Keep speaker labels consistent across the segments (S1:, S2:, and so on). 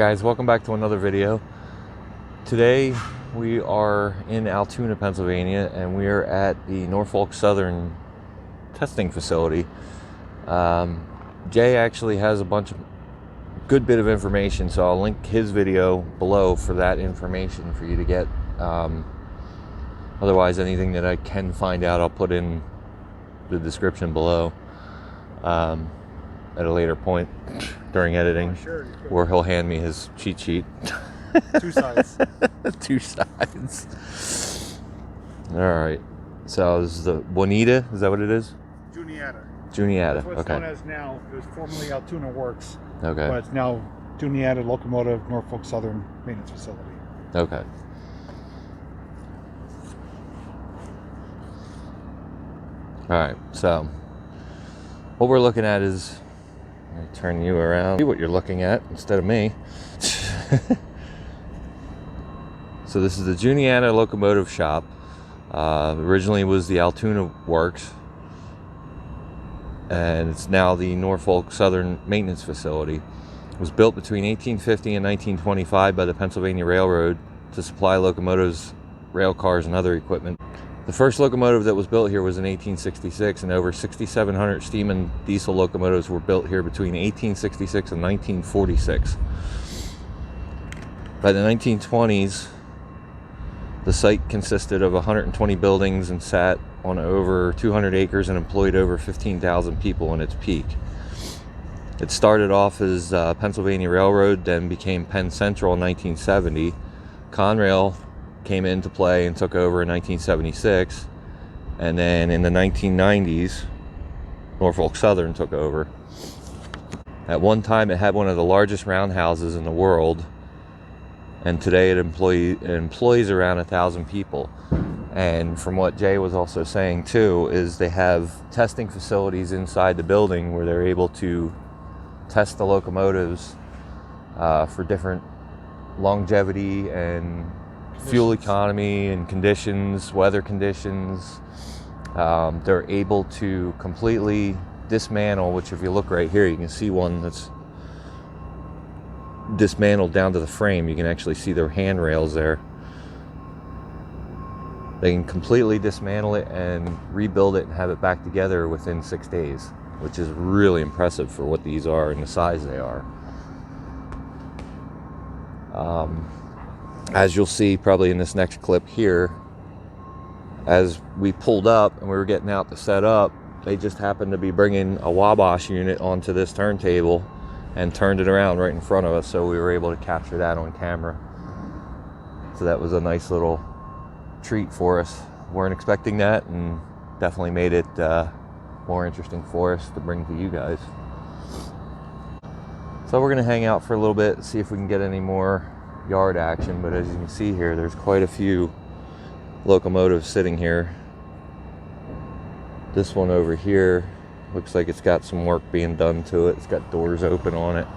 S1: guys, welcome back to another video. Today we are in Altoona, Pennsylvania, and we are at the Norfolk Southern testing facility. Jay actually has a bunch of good bit of information, so I'll link his video below for that information for you to get. Otherwise, anything that I can find out, I'll put in the description below at a later point during editing, where he'll hand me his cheat sheet.
S2: Two sides.
S1: Two sides. All right. So this is the Juniata. Is that what it is?
S2: Juniata.
S1: Juniata.
S2: That's what it's
S1: Okay.
S2: known as now. It was formerly Altoona Works.
S1: Okay.
S2: But it's now Juniata Locomotive Norfolk Southern Maintenance Facility.
S1: Okay. All right. So what we're looking at is, I'm gonna turn you around. See what you're looking at instead of me. So this is the Juniata Locomotive shop. Originally was the Altoona Works, and it's now the Norfolk Southern Maintenance Facility. It was built between 1850 and 1925 by the Pennsylvania Railroad to supply locomotives, rail cars, and other equipment. The first locomotive that was built here was in 1866, and over 6,700 steam and diesel locomotives were built here between 1866 and 1946. By the 1920s, the site consisted of 120 buildings and sat on over 200 acres and employed over 15,000 people in its peak. It started off as Pennsylvania Railroad, then became Penn Central in 1970. Conrail came into play and took over in 1976, and then in the 1990s, Norfolk Southern took over. At one time, it had one of the largest roundhouses in the world, and today it employs around 1,000 people. And from what Jay was also saying too, is they have testing facilities inside the building where they're able to test the locomotives for different longevity and fuel economy and conditions, weather conditions. They're able to completely dismantle, which if you look right here, you can see one that's dismantled down to the frame. You can actually see their handrails there. They can completely dismantle it and rebuild it and have it back together within 6 days, which is really impressive for what these are and the size they are. As you'll see probably in this next clip here, as we pulled up and we were getting out to set up, they just happened to be bringing a Wabash unit onto this turntable and turned it around right in front of us, so we were able to capture that on camera. So that was a nice little treat for us. Weren't expecting that, and definitely made it more interesting for us to bring to you guys. So we're gonna hang out for a little bit, see if we can get any more yard action, but as you can see here, there's quite a few locomotives sitting here. This one over here looks like it's got some work being done to it. It's got doors open on it.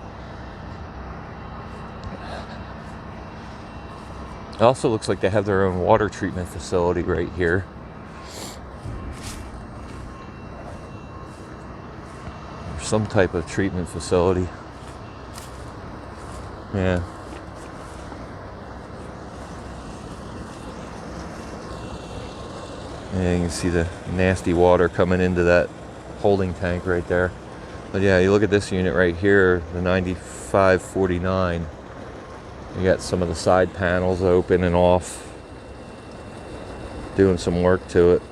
S1: It also looks like they have their own water treatment facility right here. Or some type of treatment facility. Yeah. And you can see the nasty water coming into that holding tank right there. But yeah, you look at this unit right here, the 9549. You got some of the side panels open and off, doing some work to it.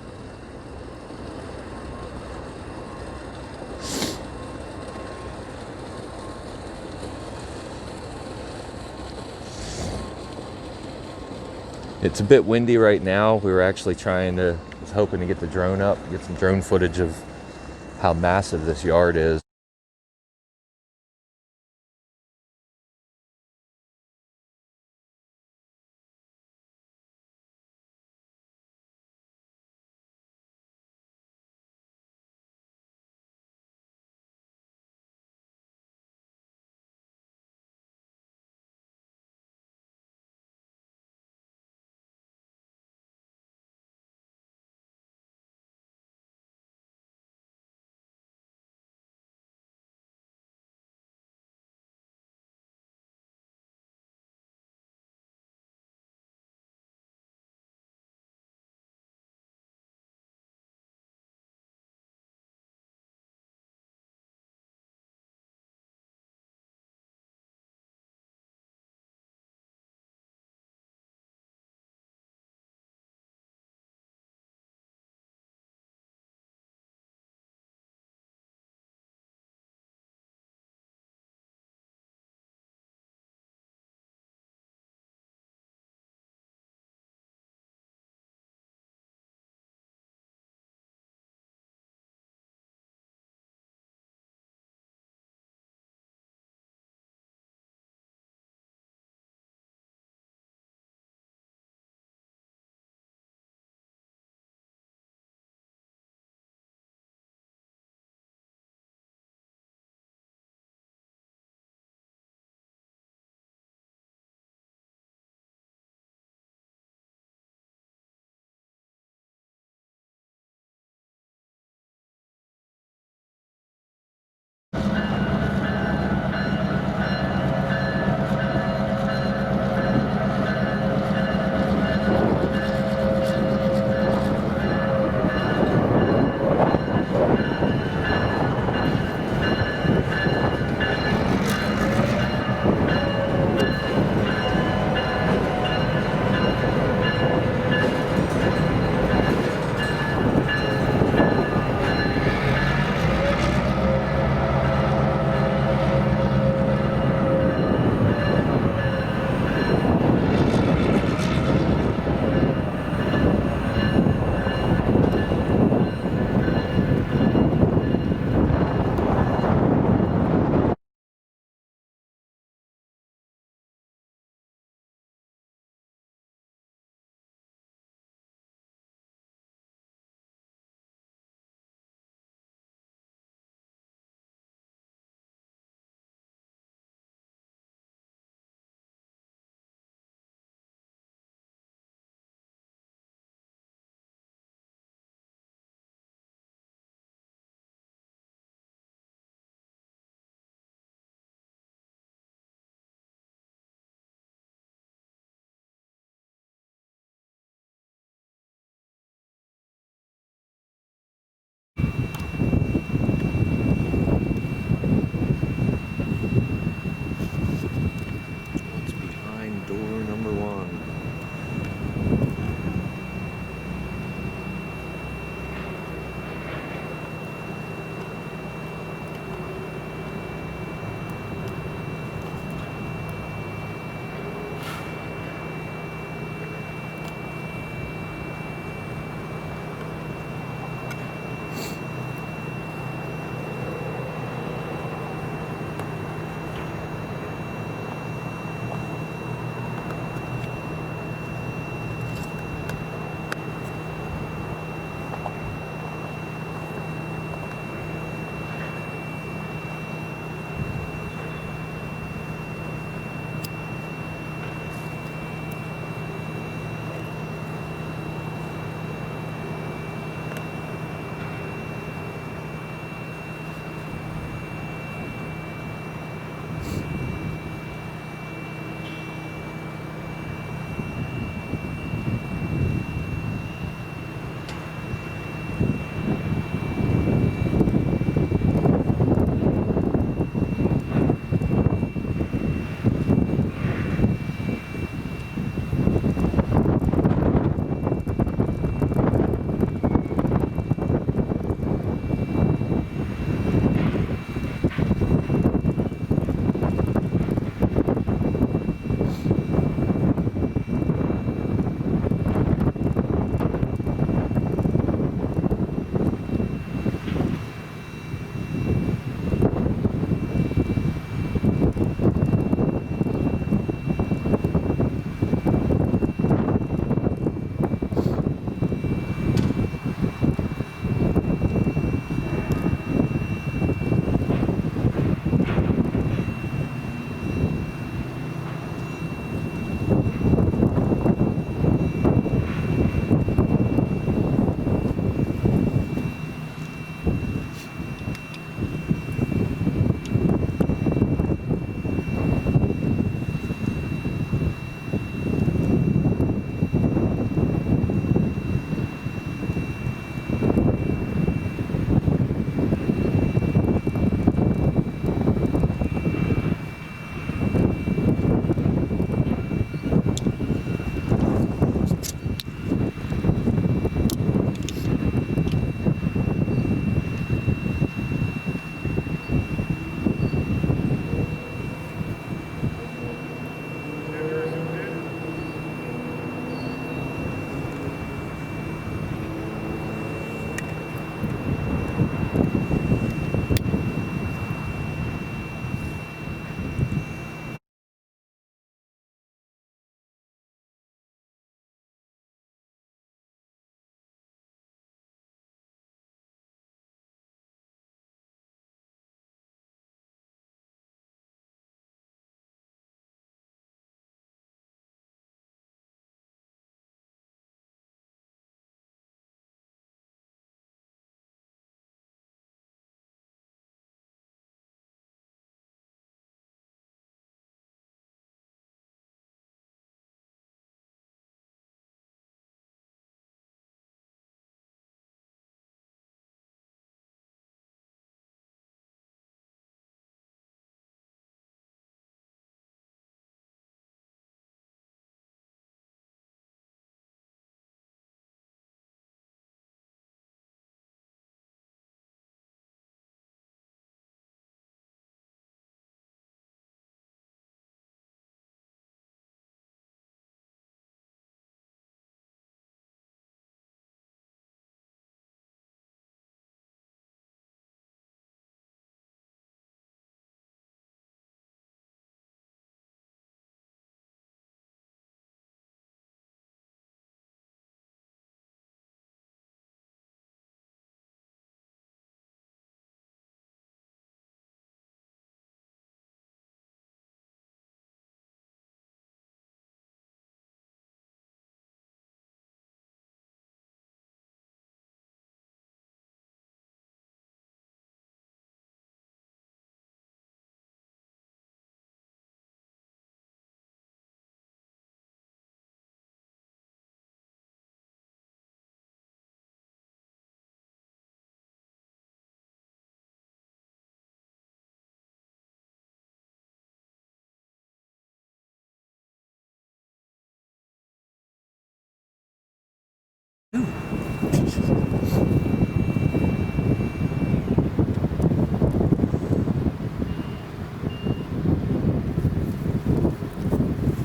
S1: It's a bit windy right now. We were actually was hoping to get the drone up, get some drone footage of how massive this yard is.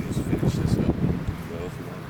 S1: Just finish this up. Go if you want.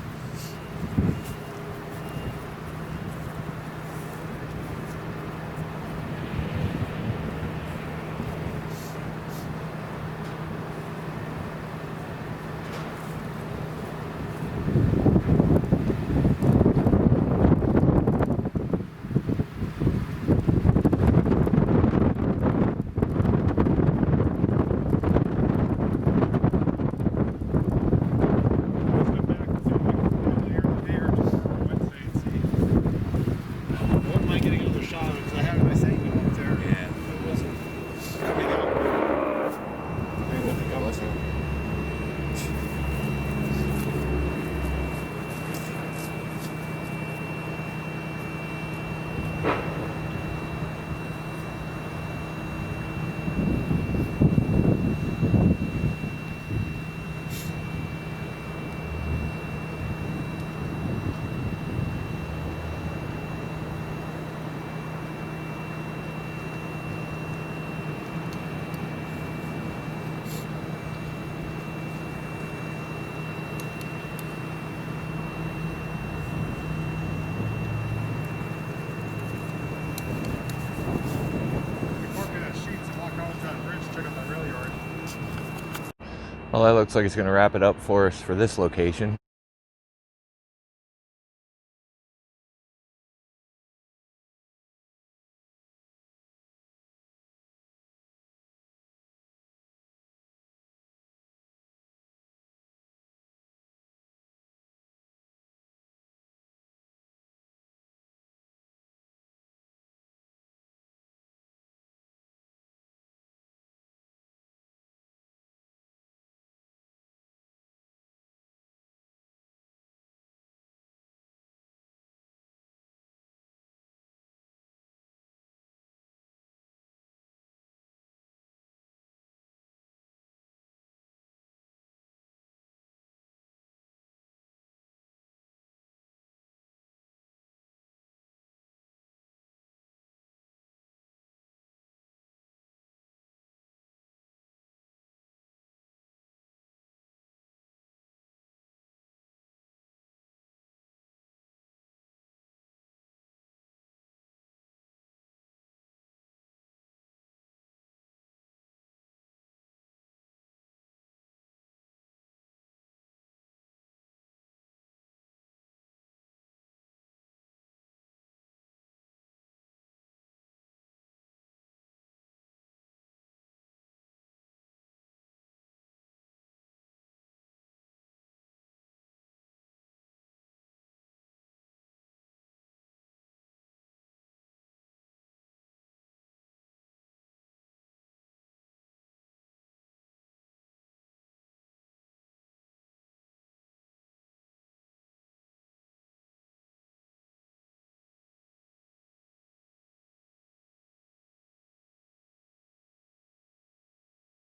S1: Well, that looks like it's going to wrap it up for us for this location.